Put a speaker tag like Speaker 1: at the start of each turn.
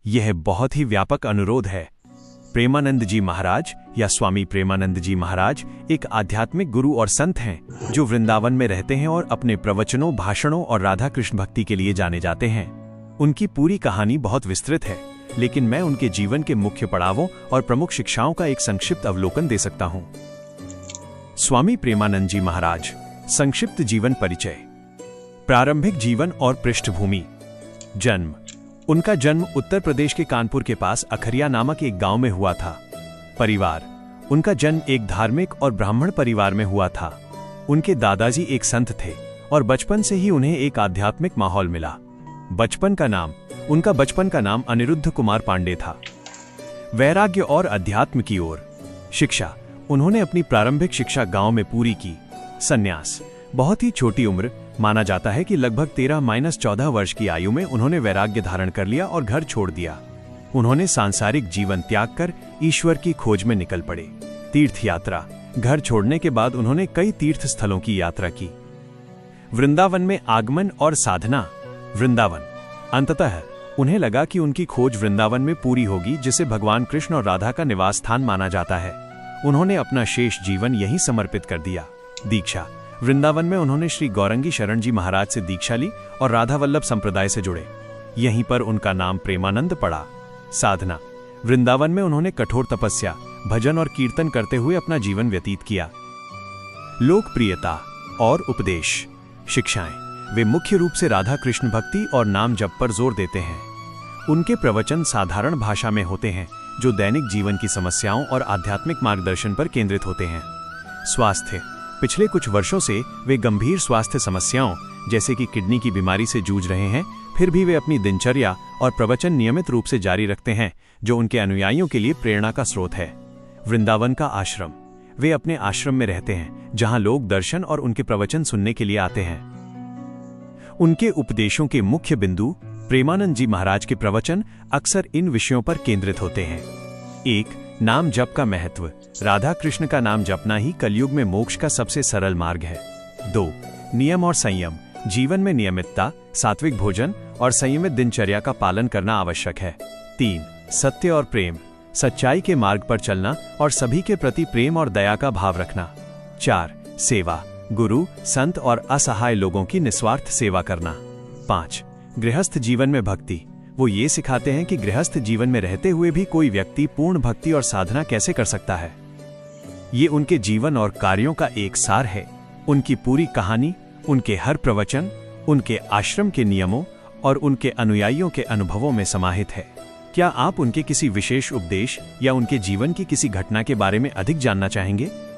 Speaker 1: यह बहुत ही व्यापक अनुरोध है। प्रेमानंद जी महाराज या स्वामी प्रेमानंद जी महाराज एक आध्यात्मिक गुरु और संत हैं जो वृंदावन में रहते हैं और अपने प्रवचनों, भाषणों और राधा कृष्ण भक्ति के लिए जाने जाते हैं। उनकी पूरी कहानी बहुत विस्तृत है, लेकिन मैं उनके जीवन के मुख्य पड़ावों और प्रमुख शिक्षाओं का एक संक्षिप्त अवलोकन दे सकता हूं। स्वामी प्रेमानंद जी महाराज, संक्षिप्त जीवन परिचय। प्रारंभिक जीवन और पृष्ठभूमि। जन्म। उनका जन्म उत्तर प्रदेश के कानपुर के पास अखरिया नामक एक गांव में हुआ था। परिवार। उनका जन्म एक धार्मिक और ब्राह्मण परिवार में हुआ था। उनके दादाजी एक संत थे और बचपन से ही उन्हें एक आध्यात्मिक माहौल मिला। उनका बचपन का नाम अनिरुद्ध कुमार पांडे था। वैराग्य और अध्यात्म की ओर। शिक्षा। उन्होंने अपनी प्रारंभिक शिक्षा गांव में पूरी की। संन्यास। बहुत ही छोटी उम्र, माना जाता है कि लगभग 13-14 वर्ष की आयु में उन्होंने वैराग्य धारण कर लिया और घर छोड़ दिया। उन्होंने सांसारिक जीवन त्याग कर ईश्वर की खोज में निकल पड़े। तीर्थ यात्रा। घर छोड़ने के बाद उन्होंने कई तीर्थ स्थलों की यात्रा की। वृंदावन में आगमन और साधना। वृंदावन। अंततः उन्हें लगा कि उनकी खोज वृंदावन में पूरी होगी, जिसे भगवान कृष्ण और राधा का निवास स्थान माना जाता है। उन्होंने अपना शेष जीवन यहीं समर्पित कर दिया। दीक्षा। वृंदावन में उन्होंने श्री गौरंगी शरण जी महाराज से दीक्षा ली और राधा वल्लभ संप्रदाय से जुड़े। यहीं पर उनका नाम प्रेमानंद पड़ा। साधना। वृंदावन में उन्होंने कठोर तपस्या, भजन और कीर्तन करते हुए अपना जीवन व्यतीत किया। लोकप्रियता और उपदेश। शिक्षाएं। वे मुख्य रूप से राधा कृष्ण भक्ति और नाम जप पर जोर देते हैं। उनके प्रवचन साधारण भाषा में होते हैं, जो दैनिक जीवन की समस्याओं और आध्यात्मिक मार्गदर्शन पर केंद्रित होते हैं। स्वास्थ्य। पिछले कुछ वर्षों से वे गंभीर स्वास्थ्य समस्याओं जैसे कि किडनी की बीमारी से जूझ रहे हैं, फिर भी वे अपनी दिनचर्या और प्रवचन नियमित रूप से जारी रखते हैं, जो उनके अनुयायियों के लिए प्रेरणा का स्रोत है। वृंदावन का आश्रम। वे अपने आश्रम में रहते हैं, जहां लोग दर्शन और उनके प्रवचन सुनने के लिए आते हैं। उनके उपदेशों के मुख्य बिंदु। प्रेमानंद जी महाराज के प्रवचन अक्सर इन विषयों पर केंद्रित होते हैं। 1. नाम जप का महत्व। राधा कृष्ण का नाम जपना ही कलयुग में मोक्ष का सबसे सरल मार्ग है। 2. नियम और संयम। जीवन में नियमितता, सात्विक भोजन और संयमित दिनचर्या का पालन करना आवश्यक है। 3. सत्य और प्रेम। सच्चाई के मार्ग पर चलना और सभी के प्रति प्रेम और दया का भाव रखना। 4. सेवा। गुरु, संत और असहाय लोगों की निस्वार्थ सेवा करना। 5. गृहस्थ जीवन में भक्ति। वो ये सिखाते हैं कि गृहस्थ जीवन में रहते हुए भी कोई व्यक्ति पूर्ण भक्ति और साधना कैसे कर सकता है। ये उनके जीवन और कार्यों का एक सार है। उनकी पूरी कहानी, उनके हर प्रवचन, उनके आश्रम के नियमों और उनके अनुयायियों के अनुभवों में समाहित है। क्या आप उनके किसी विशेष उपदेश या उनके जीवन की किसी घटना के बारे में अधिक जानना चाहेंगे?